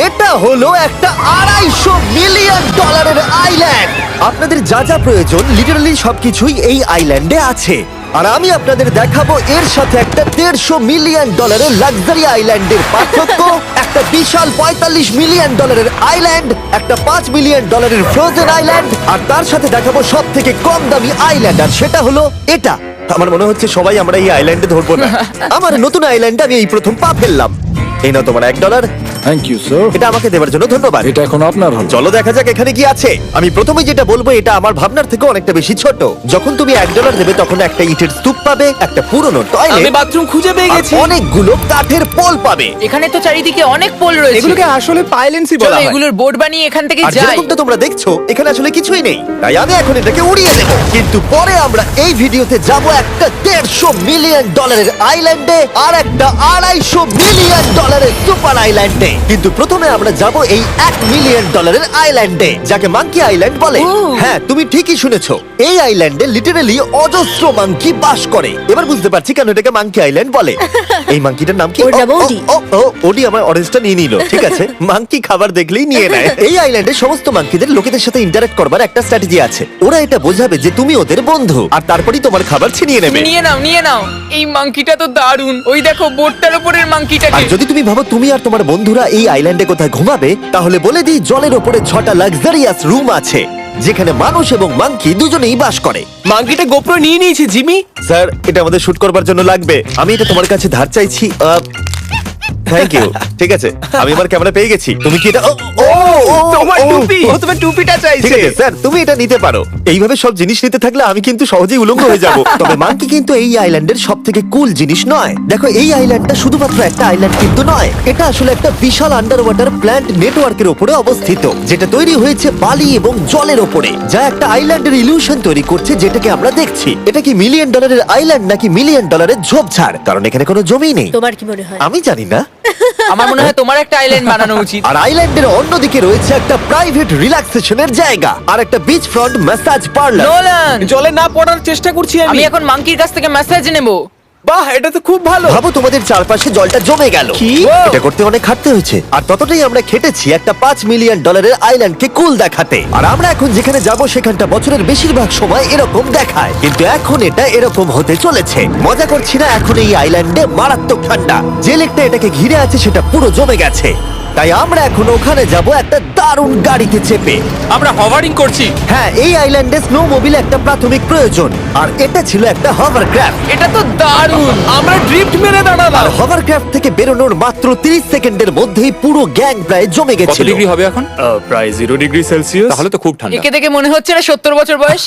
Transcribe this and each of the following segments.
এটা হলো একটা $250 মিলিয়ন আইল্যান্ড। আপনাদের যা যা প্রয়োজন লিটারালি সবকিছুই এই আইল্যান্ডে আছে। আর আমি আপনাদের দেখাবো এর সাথে একটা $150 মিলিয়ন লাক্সারি আইল্যান্ডের পার্থক্য। একটা বিশাল $45 মিলিয়ন আইল্যান্ড, একটা $5 মিলিয়ন ফ্রোজেন আইল্যান্ড, আর তার সাথে দেখাবো সব থেকে কম দামি আইল্যান্ড, আর সেটা হলো এটা। আমার মনে হচ্ছে সবাই আমরা এই আইল্যান্ডে ধরবো না। আমার নতুন আইল্যান্ডে আমি এই প্রথম পা ফেললাম। এই নাও তোমার $1। Thank you sir. এটা আমাকে দেওয়ার জন্য ধন্যবাদ। এটা এখন আপনার হল। চলো দেখা যাক এখানে কি আছে। আমি প্রথমে যেটা বলবো এটা আমার ভাবনার থেকে অনেকটা বেশি ছোট। যখন তুমি $1 দেবে তখন একটা ইটের স্তূপ পাবে, একটা পুরনো আমি টয়লেট, বাথরুম খুঁজে পেয়ে গেছি। অনেকগুলো কাঠের পোল পাবে। এখানে তো চারিদিকে অনেক পোল রয়েছে। এগুলোকে আসলে পাইলেন্সি চলো বলা হয়। এগুলোর বোর্ড বানিয়ে এখান থেকে আর যাই। যেরকমটা তোমরা দেখছো এখানে আসলে কিছুই নেই, তাই আমি এখন এটাকে উড়িয়ে দেবো। কিন্তু পরে আমরা এই ভিডিওতে যাব একটা $150 মিলিয়ন আইল্যান্ডে আর একটা $250 মিলিয়ন সুপার আইল্যান্ডে। কিন্তু প্রথমে আমরা যাব এই $1 মিলিয়ন আইল্যান্ডে, যাকে মাঙ্কি আইল্যান্ড বলে। হ্যাঁ, তুমি ঠিকই শুনেছো, এই আইল্যান্ডে লিটারালি অজস্র মাঙ্কি বাস করে। এবার বুঝতে পারছি কেন এটাকে মাঙ্কি আইল্যান্ড বলে। এই মাঙ্কিটার নাম কি? ওর নাম ওডি। ওডি আমার অরেঞ্জটা নিয়ে নিল। ঠিক আছে, মাঙ্কি খাবার দেখলেই নিয়ে নেয়। এই আইল্যান্ডে সমস্ত মাঙ্কিদের লোকেদের সাথে ইন্টারঅ্যাক্ট করবার একটা স্ট্র্যাটেজি আছে। ওরা এটা বোঝাবে যে তুমি ওদের বন্ধু, আর তারপরেই তোমার খাবার ছিনিয়ে নেবে। নিয়ে নাও নিয়ে নাও। এই মাংকিটা তো দারুণ। ওই দেখো বোর্ডটার উপরের আর মাংকিটাকে। যদি তুমি ভাবো তুমি আর তোমার বন্ধুরা এই আইল্যান্ডে কোথায় ঘুমাবে, তাহলে বলে দিই জলের ওপরে 6টা লাক্সারিয়াস রুম আছে, যেখানে মানুষ এবং মাঙ্কি দুজনেই বাস করে। মাঙ্কিটা গোপ্রো নিয়ে নিয়েছে জিমি। স্যার, এটা আমাদের শুট করবার জন্য লাগবে। আমি এটা তোমার কাছে ধার চাইছি। Thank you. ঠিক আছে, আমি আমার ক্যামেরা পেয়ে গেছি। তুমি কি এটা তোমার টুপি। ও তোমার টুপিটা ঠিক চাইছে। আছে স্যার, তুমি এটা নিতে পারো। এইভাবে সব জিনিস নিতে থাকলে আমি কিন্তু সহজেই উলঙ্গ হয়ে যাব। তবে মাঙ্কি কিন্তু এই আইল্যান্ডের সব থেকে কুল জিনিস নয়। দেখো, এই আইল্যান্ডটা শুধুমাত্র একটা আইল্যান্ড কিন্তু নয়, এটা আসলে একটা বিশাল আন্ডার ওয়াটার প্ল্যান্ট নেটওয়ার্কের উপরে অবস্থিত, যেটা তৈরি হয়েছে বালি এবং জলের উপরে, যা একটা আইল্যান্ডের ইলিউশন তৈরি করছে, যেটাকে আমরা দেখছি। এটা কি $1 মিলিয়ন আইল্যান্ড নাকি $1 মিলিয়ন ঝোপঝাড়? কারণ এখানে কোনো জমি নেই। তোমার কি মনে হয়? আমি জানি না। আমার মনে হয় তোমার একটা আইল্যান্ড বানানো উচিত। আর আইল্যান্ডের অন্যদিকে রয়েছে একটা প্রাইভেট রিল্যাক্সেশনের জায়গা আর একটা beach front massage parlour. Nolan, জলে না পড়ার চেষ্টা করছি আমি আমি। এখন মাংকির কাছ থেকে মেসেজ নেব। বাহ, এটা তো খুব ভালো। ভাবো তোমাদের চারপাশে জলটা জমে গেল। কি? এটা করতে অনেক খাটতে হয়েছে, আর ততটাই আমরা খেটেছি একটা $5 মিলিয়ন আইল্যান্ডকে কুল দেখাতে। আর আমরা এখন যেখানে যাব সেখানটা বছরের বেশিরভাগ সময় এরকম দেখায়, কিন্তু এখন এটা এরকম হতে চলেছে। মজা করছি না, এখন এই আইল্যান্ডে মারাত্মক ঠান্ডা। যে লেকটা এটাকে ঘিরে আছে সেটা পুরো জমে গেছে, তাই আমরা এখন ওখানে যাব একটা দারুণ গাড়িতে চেপে। আমরা হভারিং করছি। হ্যাঁ, এই আইল্যান্ডে স্নো মোবিল একটা প্রাথমিক প্রয়োজন, আর এটা ছিল একটা হভারক্রাফট। এটা তো দারুণ। আমরা ড্রিফট মেরে দাঁড়ালাম। আর হভারক্রাফট থেকে বেরোনোর মাত্র 30 সেকেন্ডের মধ্যেই পুরো গ্যাং প্রায় জমে কত গেছিল। ডিগ্রি হবে এখন? প্রায় 0 ডিগ্রি সেলসিয়াস। তাহলে তো খুব ঠান্ডা। একে দেখে মনে হচ্ছে না 70 বছর বয়স।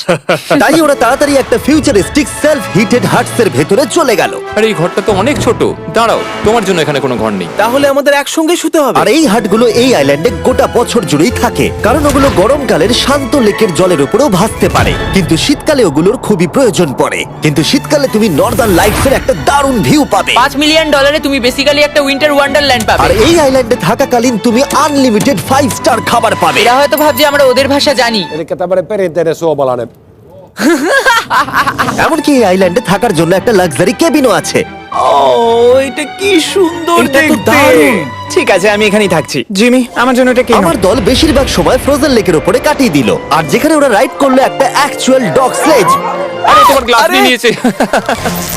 তাই ওরা তাড়াতাড়ি একটা ফিউচারিস্টিক সেলফ হিটেড হাটস এর ভেতরে চলে গেল। আরে এই ঘরটা তো অনেক ছোট। দাঁড়াও, তোমার জন্য এখানে কোনো ঘর নেই। তাহলে আমাদের একসঙ্গে শুতে হবে। আর এই হাটগুলো এই আইল্যান্ডে গোটা বছর জুড়েই থাকে, কারণ ওগুলো গরমকালের শান্ত লেকের জলের উপরেও ভাসতে পারে, কিন্তু শীতকালে ওগুলোর খুবই প্রয়োজন পড়ে। কিন্তু শীতকালে তুমি নর্দার্ন লাইটস এর একটা দারুণ ভিউ পাবে। $5 মিলিয়ন তুমি বেসিক্যালি একটা উইন্টার ওয়ান্ডারল্যান্ড আর পাবে। এই আইল্যান্ডে থাকাকালীন তুমি আনলিমিটেড 5 স্টার খাবার পাবে। এরা হয়তো ভাবছে আমরা ওদের ভাষা জানি। Eli tämmöinen perinteinen suomalainen. এমনকি এই আইল্যান্ডে থাকার জন্য একটা লাক্সারি কেবিনও আছে। ও, এটা কি সুন্দর এটা তো দেখতে। দারুণ। ঠিক আছে, আমি এখানেই থাকছি। জিমি, আমার জন্য এটা কি? আমার দল বেশিরভাগ সময় ফ্রোজেন লেকের উপরে কাটিয়ে দিল, আর যেখানে ওরা রাইড করলো একটা অ্যাকচুয়াল ডগ স্লেজ। আরে তোমার গ্লাস আরে! নিয়ে নিয়েছে।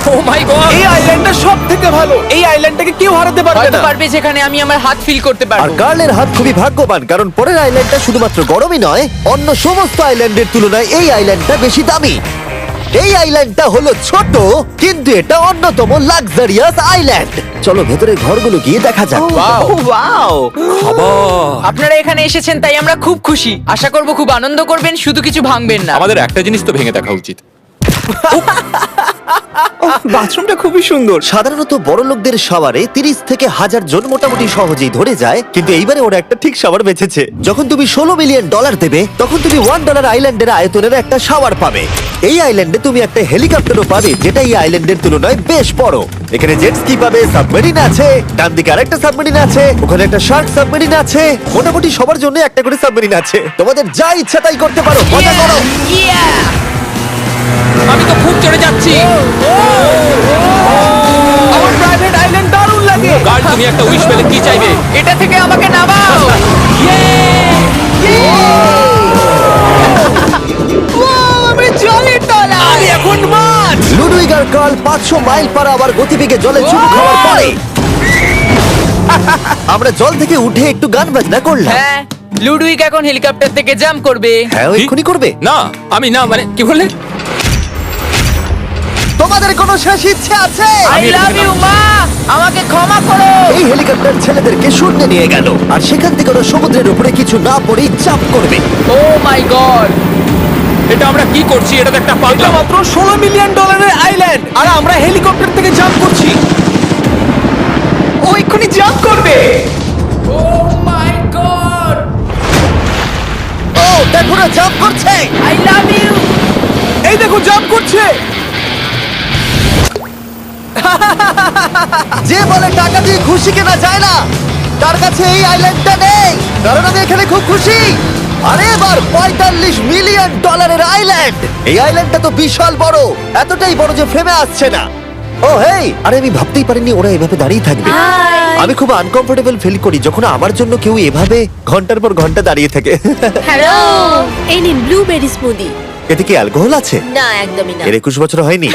ও মাই গড। এই আইল্যান্ডটা সব থেকে ভালো। এই আইল্যান্ডটাকে কেউ হারাতে পারবে হয়তো না। পারবে যেখানে আমি আমার হাত ফিল করতে আর পারবো। কার্লের হাত খুবই ভাগ্যবান, কারণ পরের আইল্যান্ডটা শুধুমাত্র গরমই নয়, অন্য সমস্ত আইল্যান্ডের তুলনায় এই আইল্যান্ডটা বেশি দামি। এই আইল্যান্ডটা হলো ছোট, কিন্তু এটা অন্যতম লাক্সারিয়াস আইল্যান্ড। চলো ভেতরে ঘরগুলো গিয়ে দেখা যাক। ওয়াও। আপনারা এখানে এসেছেন তাই আমরা খুব খুশি। আশা করব খুব আনন্দ করবেন, শুধু কিছু ভাঙবেন না। আমাদের একটা জিনিস তো ভেঙে দেখা উচিত। বাথরুমটা খুবই সুন্দর। সাধারণত বড় লোকদের শাওয়ারে 30 থেকে 1000 জন মোটামুটি সহজেই ধরে যায়, কিন্তু এইবারে ওরা একটা ঠিক শাওয়ার বেঁচেছে। যখন তুমি $16 মিলিয়ন দেবে, তখন তুমি $1 আইল্যান্ডের আয়তনের একটা শাওয়ার পাবে। এই আইল্যান্ডে তুমি একটা হেলিকপ্টারও পাবে, যেটা এই আইল্যান্ডের তুলনায় বেশ বড়। এখানে জেট স্কি পাবে, সাবমেরিন আছে, ডান দিকে আরেকটা সাবমেরিন আছে, ওখানে একটা শার্ক সাবমেরিন আছে। মোটামুটি সবার জন্য একটা করে সাবমেরিন আছে। তোমাদের যা ইচ্ছা তাই করতে পারো, মজা করো। আমি তো খুব চড়ে যাচ্ছি। আমার প্রাইভেট আইল্যান্ড দারুণ লাগে। গার্ড, তুমি একটা উইশ পেলে কি চাইবে? এটা থেকে আমাকে নামাও। কার্ল 500 মাইল পার আওয়ার গতিবেগে জলে চুমু খাওয়ার পরে আমরা জল থেকে উঠে একটু গান বাজনা করলাম। হ্যাঁ লুডুইক এখন হেলিকপ্টার থেকে জাম্প করবে। হ্যাঁ ও এক্ষুনি করবে। না আমি না মানে কি বললে? তোমাদের কোনো শেষ ইচ্ছে আছে? আই লাভ ইউ মা, আমাকে ক্ষমা করো। এই হেলিকপ্টার ছেলেদেরকে শূন্যে নিয়ে গেল আর সেখান থেকে ওরা সমুদ্রের উপরে কিছু না পড়েই জাম্প করবে। ও মাই গড, এটা আমরা কি করছি? এটা তো একটা পাগলা। মাত্র $16 মিলিয়ন আইল্যান্ড আর আমরা হেলিকপ্টার থেকে জাম্প করছি। ও এক্ষুনি জাম্প করবে। ও মাই গড, ও দেখো না জাম্প করছে। I love you. এই দেখো জাম্প করছে। যে বলে টাকা দিয়ে খুশি কেনা যায় না, তার কাছে এই আইল্যান্ডটা নেই। কারণ আমি এখানে খুব খুশি। আরে এবার $45 মিলিয়ন আইল্যান্ড। এই আইল্যান্ডটা তো বিশাল বড়, এতটাই বড় যে ফ্রেমে আসছে না। ও হেই, আরে আমি ভাবতেই পারিনি ওরা এভাবে দাঁড়িয়ে থাকবে। আমি খুব আনকমফোর্টেবল ফিল করি যখন আমার জন্য কেউ এভাবে ঘন্টার পর ঘন্টা দাঁড়িয়ে থাকে। হ্যালো, এই নিন ব্লুবেরি স্মুদি। এতে কি অ্যালকোহল আছে? না, একদমই না। এর 21 বছর হয়নি।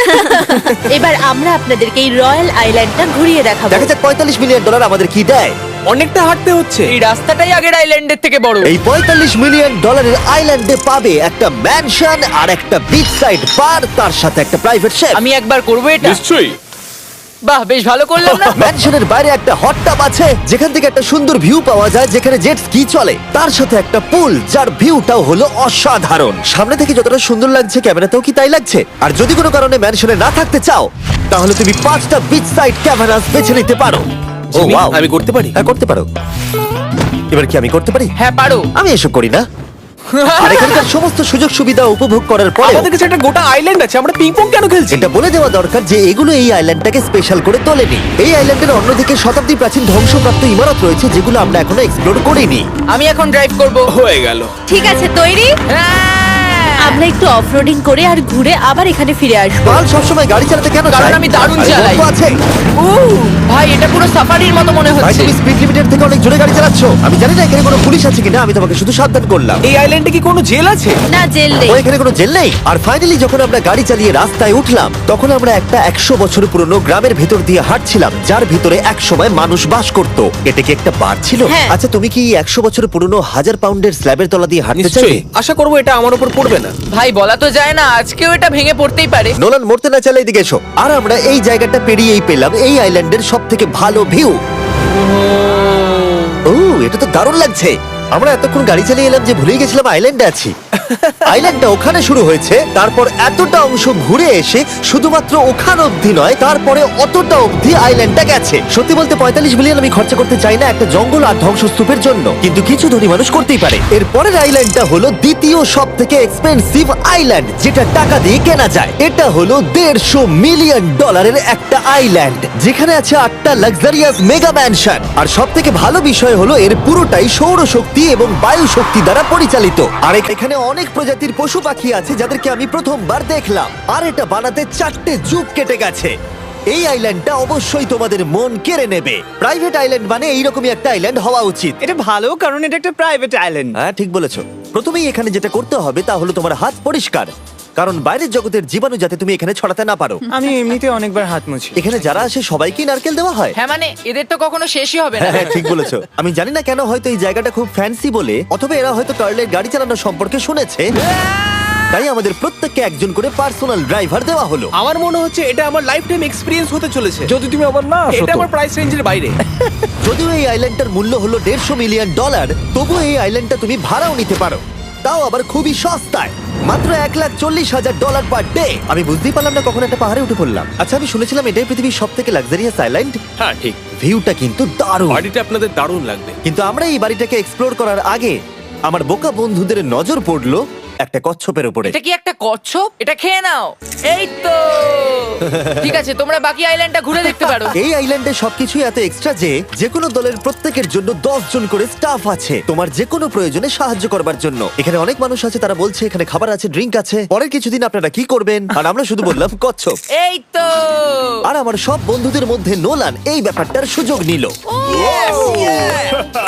এবার আমরা আপনাদেরকে এই রয়্যাল আইল্যান্ডটা ঘুরিয়ে দেখাবো। দেখা যাক $45 মিলিয়ন আমাদের কি দেয়। অনেকটা হাঁটতে হচ্ছে। এই রাস্তাটাই আগের আইল্যান্ডের থেকে বড়। এই $45 মিলিয়ন আইল্যান্ডে পাবে একটা ম্যানশন আর একটা বিচ সাইড বার, তার সাথে একটা প্রাইভেট শেফ। আমি একবার করবো এটা। নিশ্চয়ই। বাহ, বেশ ভালো করলাম না? ম্যানশনের বাইরে একটা হট টাব আছে যেখান থেকে একটা সুন্দর ভিউ পাওয়া যায়, যেখানে জেট স্কি চলে। তার সাথে একটা পুল যার ভিউটাও হলো অসাধারণ। সামনে থেকে যতটা সুন্দর লাগছে ক্যামেরাতেও কি তাই লাগছে। আর যদি কোনো কারণে ম্যানশনে না থাকতে চাও তাহলে তুমি 5টা বিচ সাইড ক্যামেরাস বেছে নিতে পারো। ও জিমি, ওয়াও, আমি করতে পারি? হ্যাঁ করতে পারো। এবার কি আমি করতে পারি? হ্যাঁ পারো। আমি এসব করি না। আর এখানকার সমস্ত সুযোগ সুবিধা উপভোগ করার পরে আমাদের কাছে একটা গোটা আইল্যান্ড আছে, আমরা পিং পং কেন খেলছি? এটা বলে দেওয়া দরকার যে এগুলো এই আইল্যান্ডটাকে স্পেশাল করে তোলেনি। এই আইল্যান্ডের অন্যদিকে শতাব্দী প্রাচীন ধ্বংসপ্রাপ্ত ইমারত রয়েছে যেগুলো আমরা এখনো এক্সপ্লোর করিনি। আমি এখন ড্রাইভ করবো। হয়ে গেল। ঠিক আছে, তৈরি? হ্যাঁ। আমরা একটু অফরোডিং করে আর ঘুরে আবার এখানে ফিরে আসবো। কাল সবসময় গাড়ি চালাতে কেন কারণ চায়? আমি দারুণ আরে চালাই। গল্প আছে। ভাই এটা পুরো সাফারির মতো মনে ভাই হচ্ছে। তুমি স্পিড লিমিটের থেকে অনেক জোরে গাড়ি চালাচ্ছ। আমি জানি না এখানে কোনো পুলিশ আছে কিনা, আমি তোমাকে শুধু সাবধান করলাম। এই আইল্যান্ডে কি কোনো জেল আছে? না, জেল নেই। ও এখানে কোনো জেল নেই। আর ফাইনালি যখন আমরা গাড়ি চালিয়ে রাস্তায় উঠলাম তখন আমরা একটা 100 বছর পুরনো গ্রামের ভেতর দিয়ে হাঁটছিলাম, যার ভিতরে এক সময় মানুষ বাস করত। এটা কি একটা বার ছিল? হ্যাঁ। আচ্ছা তুমি কি 100 বছর পুরনো 1000 পাউন্ডের স্ল্যাবের তলা দিয়ে হাঁটতে চাইবে? নিশ্চয়ই। আশা করবো এটা আমার উপর পড়বে না। ভাই বলা তো যায় না, আজকেও এটা ভেঙে পড়তেই পারে। নোলান মরতে না চাইলে এদিকে এসো। আর আমরা এই জায়গাটা পেরিয়েই পেলাম এই আইল্যান্ডের সব থেকে ভালো ভিউ। ও এটা তো দারুণ লাগছে। আমরা এতক্ষণ গাড়ি চালিয়ে এলাম যে ভুলেই গেছিলাম আইল্যান্ডে আছি। আইল্যান্ডটা ওখানে শুরু হয়েছে, তারপর এতটা অংশ ঘুরে এসে শুধুমাত্র ওখানে অবধি নয়, তারপরে অতটা অবধি আইল্যান্ডটা গেছে। সত্যি বলতে 45 মিলিয়ন আমি খরচা করতে চাই না একটা জঙ্গল আর ধ্বংসস্তূপের জন্য, কিন্তু কিছু ধনী মানুষ করতেই পারে। এর পরের আইল্যান্ডটা হলো দ্বিতীয় সব থেকে এক্সপেন্সিভ আইল্যান্ড, যেটা টাকা দিয়ে কেনা যায়। এটা হলো $150 মিলিয়ন একটা আইল্যান্ড, যেখানে আছে 8টা লাক্সারিয়াস মেগা ম্যানশন। আর সব থেকে ভালো বিষয় হলো এর পুরোটাই সৌরশক্তি এবং বায়ু শক্তি দ্বারা পরিচালিত। আর এখানে অনেক প্রজাতির পশু পাখি আছে যাদেরকে আমি প্রথমবার দেখলাম। আর এটা বানাতে 4টে যুগ কেটে গেছে। এই আইল্যান্ডটা অবশ্যই তোমাদের মন কেড়ে নেবে। প্রাইভেট আইল্যান্ড মানে এইরকমই একটা আইল্যান্ড হওয়া উচিত। এটা ভালো, কারণ এটা একটা প্রাইভেট আইল্যান্ড। হ্যাঁ ঠিক বলেছো। প্রথমেই এখানে যেটা করতে হবে তা হলো তোমার হাত পরিষ্কার, কারণ বাইরের জগতের জীবাণু যাতে তুমি এখানে ছড়াতে না পারো। আমি এমনিতে অনেকবার হাত মুছি। এখানে যারা আসে সবাইকেই নারকেল দেওয়া হয়। হ্যাঁ মানে এদের তো কখনো শেষই হবে না। হ্যাঁ ঠিক বলেছো। আমি জানি না কেন, হয়তো এই জায়গাটা খুব ফ্যান্সি বলে, অথবা এরা হয়তো কার্লের গাড়ি চালানো সম্পর্কে শুনেছে, তাই আমাদের প্রত্যেককে একজন করে পার্সোনাল ড্রাইভার দেওয়া হলো। আমার মনে হচ্ছে এটা আমার লাইফ টাইম এক্সপেরিয়েন্স হতে চলেছে। যদি তুমি আবার না আসো এটা তো। আমার প্রাইস রেঞ্জের বাইরে। যদিও এই আইল্যান্ডটার মূল্য হলো $150 মিলিয়ন, তবুও এই আইল্যান্ডটা তুমি ভাড়াও নিতে পারো, তাও আবার খুবই সস্তায়, মাত্র $1,40,000 পার ডে। আমি বুঝতেই পারলাম না কখন একটা পাহাড়ে উঠে পড়লাম। আচ্ছা আমি শুনেছিলাম এটাই পৃথিবীর সব থেকে লাক্সারিয়াস আইল্যান্ড। হ্যাঁ ঠিক, ভিউটা কিন্তু দারুণ। বাড়িটা আপনাদের দারুণ লাগবে। কিন্তু আমরা এই বাড়িটাকে এক্সপ্লোর করার আগে আমার বোকা বন্ধুদের নজর পড়লো একটা কচ্ছপের উপরে। এটা কি একটা কচ্ছপ? এটা খেয়ে নাও। এই তো ঠিক আছে, তোমরা বাকি আইল্যান্ডটা ঘুরে দেখতে পারো। এই আইল্যান্ডে সবকিছুই এত এক্সট্রা যে কোনো দলের প্রত্যেকের জন্য 10 জন করে স্টাফ আছে তোমার যে কোনো প্রয়োজনে সাহায্য করবার জন্য। এখানে অনেক মানুষ আছে, তারা বলছে এখানে খাবার আছে, ড্রিঙ্ক আছে, পরের কিছুদিন আপনারা কি করবেন, আর আমরা শুধু বললাম কচ্ছপ। এই তো আর আমার সব বন্ধুদের মধ্যে নোলান এই ব্যাপারটার সুযোগ নিল।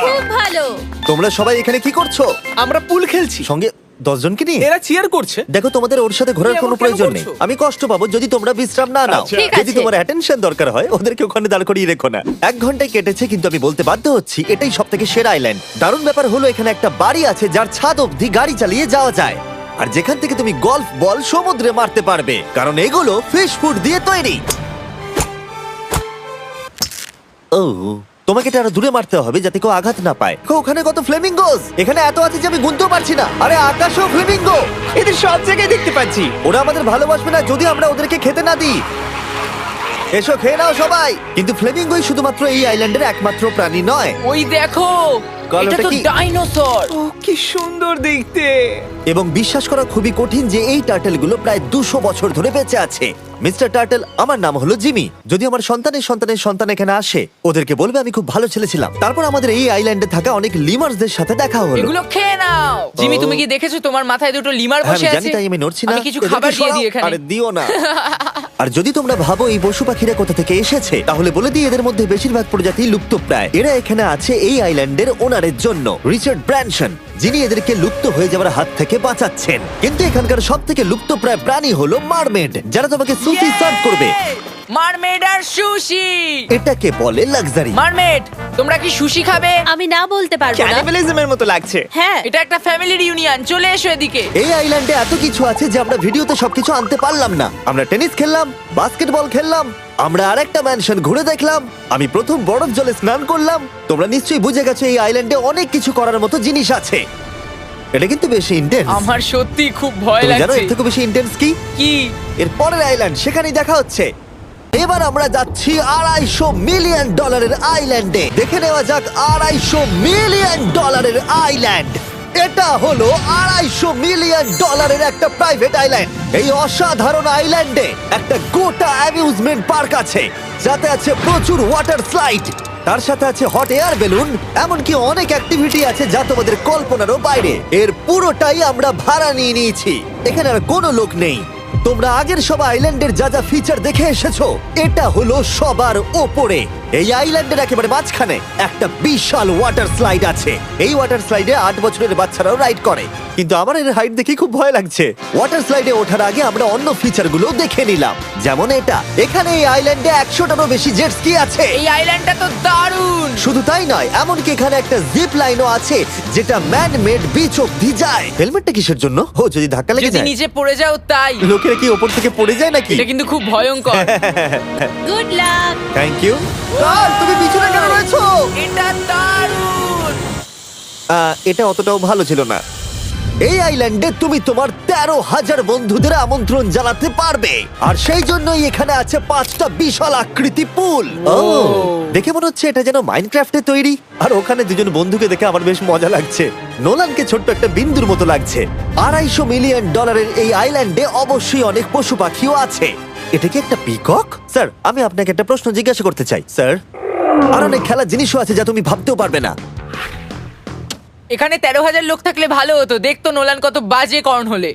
খুব ভালো। তোমরা সবাই এখানে কি করছো? আমরা পুল খেলছি। সঙ্গে 10 জনকে নিয়ে এরা চিয়ার করছে। দেখো, তোমাদের ওর সাথে ঘোরার তুমি কোনো এমন কেন প্রয়োজন নেই। করছো? আমি কষ্ট পাবো যদি তোমরা বিশ্রাম না নাও। ঠিক যদি আছে। তোমার অ্যাটেনশন দরকার হয়, ওদেরকে ওখানে দাঁড় করিয়ে রেখো না। 1 ঘন্টায় কেটেছে, কিন্তু আমি বলতে বাধ্য হচ্ছি এটাই সবথেকে সেরা আইল্যান্ড। দারুণ ব্যাপার হলো এখানে একটা বাড়ি আছে যার ছাদ অবধি গাড়ি চালিয়ে যাওয়া যায়, আর যেখান থেকে তুমি গলফ বল সমুদ্রে মারতে পারবে, কারণ এগুলো ফিশ ফুড দিয়ে তৈরি। ও, তোমাকে এটা আরো দূরে মারতে হবে যাতে কেউ আঘাত না পায়। দেখো, ওখানে কত ফ্লেমিঙ্গোস! এখানে এত আছে যে আমি গুনতেও পারছি না। আরে আকাশও ফ্লেমিঙ্গো! এদের সব জায়গায় দেখতে পাচ্ছি। ওরা আমাদের ভালোবাসবে না যদি আমরা ওদেরকে খেতে না দিই। এসো, খেয়ে নাও সবাই। কিন্তু ফ্লেমিঙ্গোই শুধুমাত্র এই আইল্যান্ডের একমাত্র প্রাণী নয়। ওই দেখো, গল্পটা এটা তো কি? ডাইনোসর। ও কি সুন্দর দেখতে। এবং বিশ্বাস করা খুবই কঠিন যে এই টার্টেলগুলো প্রায় 200 বছর ধরে বেঁচে আছে। মিস্টার টার্টেল, আমার নাম হলো জিমি। যদি আমার সন্তানের সন্তানের সন্তান এখানে আসে, ওদেরকে বলবে আমি খুব ভালো ছেলে ছিলাম। তারপর আমাদের এই আইল্যান্ডে থাকা অনেক লিমার্সদের সাথে দেখা হলো। এগুলো খেয়ে নাও। জিমি, তুমি কি দেখেছো তোমার মাথায় দুটো লিমার হ্যাঁ, বসে আমি আছে? জানি, তাই আমি নড়ছি না। আমি কিছু এদেরকে খাবার দিয়ে সরাও। দিই এখানে। আরে দিও না। আর যদি তোমরা ভাবো এই পশু পাখিরা কোথা থেকে এসেছে, তাহলে বলে দিই এদের মধ্যে বেশিরভাগ প্রজাতি লুপ্তপ্রায়। এরা এখানে আছে এই আইল্যান্ডের ওনারের জন্য, রিচার্ড ব্র্যানসন, যিনি এদেরকে লুপ্ত হয়ে যাওয়ার হাত থেকে বাঁচাচ্ছেন। কিন্তু এখানকার সব থেকে লুপ্তপ্রায় প্রাণী হলো মারমেড, যারা তোমাকে সুশি সার্ভ করবে। মারমেড আর সুশি। এটাকে বলে লাক্সারি। মারমেড, তোমরা কি সুশি খাবে? আমি না বলতে পারবো না। ক্যানিবালিজমের মতো লাগছে। হ্যাঁ, এটা একটা ফ্যামিলি রিউনিয়ন, চলে এসো এদিকে। এই আইল্যান্ডে এত কিছু আছে যে আমরা ভিডিওতে সবকিছু আনতে পারলাম না। আমরা টেনিস খেললাম, বাস্কেটবল খেললাম, আমরা আরেকটা ম্যানশন ঘুরে দেখলাম, আমি প্রথম বরফ জলে স্নান করলাম। তোমরা নিশ্চয়ই বুঝে গেছো এই আইল্যান্ডে অনেক কিছু করার মতো জিনিস আছে। এটা কিন্তু বেশি ইন্টেন্স। আমার সত্যি খুব ভয় তুমি জানো লাগছে। এর থেকে বেশি ইন্টেন্স কি? কি? এর পরের আইল্যান্ড, সেখানেই দেখা হচ্ছে। এবার আমরা যাচ্ছি $250 মিলিয়ন আইল্যান্ডে। দেখে নেওয়া যাক $250 মিলিয়ন আইল্যান্ড। এটা হলো $250 মিলিয়ন একটা প্রাইভেট আইল্যান্ড। এই অসাধারণ আইল্যান্ডে একটা গোটা অ্যামিউজমেন্ট পার্ক আছে, যাতে আছে প্রচুর ওয়াটার স্লাইড, তার সাথে আছে হট এয়ার বেলুন, এমনকি অনেক অ্যাক্টিভিটি আছে যা তোমাদের কল্পনারও বাইরে। এর পুরোটাই আমরা ভাড়া নিয়ে নিয়েছি। এখানে আর কোনো লোক নেই। তোমরা আগের সব আইল্যান্ডের যা যা ফিচার দেখে এসেছো, এটা হলো সবার ওপরে। এই আইল্যান্ডের একেবারে মাঝখানে একটা বিশাল ওয়াটার স্লাইড আছে। এই ওয়াটার স্লাইডে 8 বছরের বাচ্চারাও রাইড করে, কিন্তু আমার এর হাইট দেখে খুব ভয় লাগছে। ওয়াটার স্লাইডে ওঠার আগে আমরা অন্য ফিচারগুলো দেখে নিলাম, যেমন এটা। এখানে এই আইল্যান্ডে 100টারও বেশি জেট স্কি আছে। এই আইল্যান্ডটা তো দারুণ। শুধু তাই নয়, এমনকি এখানে একটা জিপ লাইনও আছে যেটা ম্যান মেড বিচ অব্দি যায়। হেলমেটটা কিসের জন্য? ও, যদি ধাক্কা লেগে যদি যায়। নিচে পড়ে যাও তাই। লোকেরা কি ওপর থেকে পড়ে যায় নাকি? এটা কিন্তু খুব ভয়ঙ্কর। Good luck. Thank you. তুমি পিছনে কেন রয়েছো? এটা দারুণ। এটা অতটাও ভালো ছিল না। এই আইল্যান্ডে তুমি তোমার 13,000 বন্ধুদের আমন্ত্রণ জানাতে পারবে, আর সেই জন্যই এখানে আছে 5টা বিশাল আকৃতি পুল। ও, দেখে মনে হচ্ছে এটা যেন মাইনক্রাফটে তৈরি। আর ওখানে দুজন বন্ধুকে দেখে আমার বেশ মজা লাগছে। নোলানকে ছোট্ট একটা বিন্দুর মতো লাগছে। $250 মিলিয়ন এই আইল্যান্ডে অবশ্যই অনেক পশু পাখিও আছে। এটা কি একটা পিকক? স্যার, আমি আপনাকে একটা প্রশ্ন জিজ্ঞাসা করতে চাই। স্যার, আর অনেক খেলার জিনিসও আছে যা তুমি ভাবতেও পারবে না। এখানে 13,000 লোক থাকলে ভালো হতো, দেখতো নোলান কত বাজে কর্ন হলে।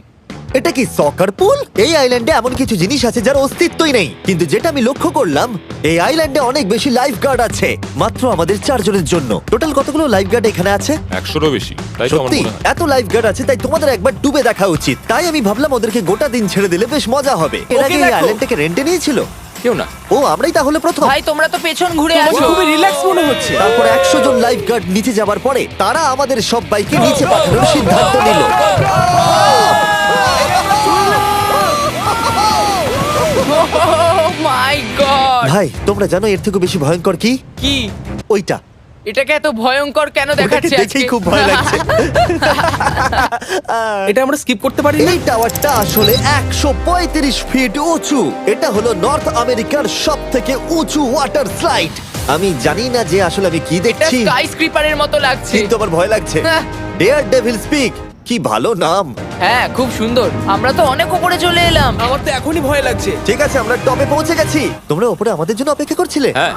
এটা কি সকার পুল? এই আইল্যান্ডে এমন কিছু জিনিস আছে যার অস্তিত্বই নেই, কিন্তু যেটা আমি লক্ষ্য করলাম, এই আইল্যান্ডে অনেক বেশি লাইফ গার্ড আছে, মাত্র আমাদের 4 জনের জন্য। টোটাল কতগুলো লাইফ গার্ড এখানে আছে? 100রও বেশি, তাই তো আমার সত্যি মনে হয়। এত লাইফ গার্ড আছে, তাই তোমাদের একবার ডুবে দেখা উচিত। তাই আমি ভাবলাম ওদেরকে গোটা দিন ছেড়ে দিলে বেশ মজা হবে। এর আগে এই দেখো। আইল্যান্ডটাকে রেন্টে নিয়েছিল। কেউ না। ও, আমরাই তাহলে প্রথম। ভাই তোমরা তো পেছন ঘুরে তোমাকে আছো। খুবই রিল্যাক্স মনে হচ্ছে। তারপর 100 জন লাইফ গার্ড নিচে যাবার পরে তারা আমাদের সবাইকে নিচে পাঠানোর সিদ্ধান্ত নিল। মাই গড। ভাই, তোমরা জানো এর থেকে বেশি ভয়ঙ্কর কি? কি? ওইটা। এটাকে এত ভয়ঙ্কর কেন ওটাকে দেখাচ্ছে আজকে? দেখেই খুব ভয় লাগছে। এটা আমরা স্কিপ করতে পারি না। এই টাওয়ারটা আসলে 135 ফিট উঁচু। এটা হলো নর্থ আমেরিকার সব থেকে উঁচু ওয়াটার স্লাইড। আমি জানি না যে আসলে আমি কি এটা দেখছি, স্কাই স্ক্রিপারের মতো লাগছে। কিন্তু আমার ভয় লাগছে। হ্যাঁ। ডেয়ার ডেভিল স্পিক, কি ভালো নাম। হ্যাঁ, খুব সুন্দর। আমরা তো অনেক উপরে চলে এলাম। আমার তো এখনই ভয় লাগছে। ঠিক আছে, আমরা টপে পৌঁছে গেছি। তোমরা উপরে আমাদের জন্য অপেক্ষা করছিলে? হ্যাঁ,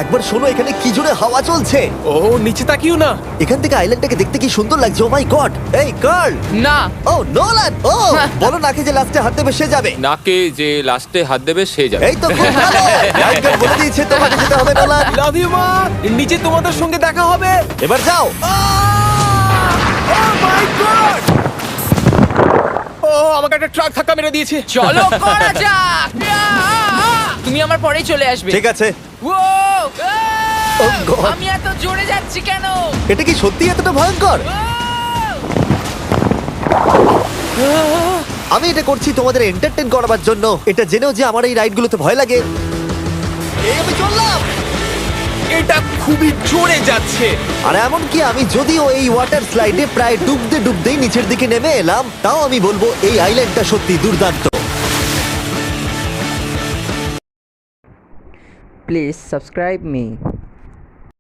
একবার শোনো, এখানে কি জোরে হাওয়া চলছে। ও, নিচে তাকিও না। এখান থেকে আইল্যান্ডটাকে দেখতে কি সুন্দর লাগছে। ও মাই গড। এই গার্ল। না, ও নোলান। ও, বলো নাকি যে লাস্টে হাত দেবে সে যাবে। নাকে যে লাস্টে হাত দেবে সে যাবে। এই তো খুব ভালো। লাইফগার্ড বলে দিয়েছে তোমাকে যেতে হবে নোলান। লাভ ইউ মা। নিচে তোমাদের সঙ্গে দেখা হবে। এবার যাও। ও মাই গড! আমাকে একটা ট্রাক ধাক্কা মেরে দিয়েছে। চলো করা যাক। তুমি আমার পরেই চলে আসবে। ঠিক আছে। ও Oh God! আমি এত জোরে যাচ্ছি কেন? এটা কি সত্যি এতটা ভয়ঙ্কর? আমি এটা করছি তোমাদের এন্টারটেইন করার জন্য, এটা জেনেও যে আমার এই রাইডগুলোতে ভয় লাগে। এই আমি চললাম। এটা খুবই জোরে যাচ্ছে। আর এমনকি আমি যদিও এই ওয়াটার স্লাইডে প্রায় ডুবতে ডুবতেই নিচের দিকে নেমে এলাম, তাও আমি বলবো এই আইল্যান্ডটা সত্যি দুর্দান্ত। Please subscribe me.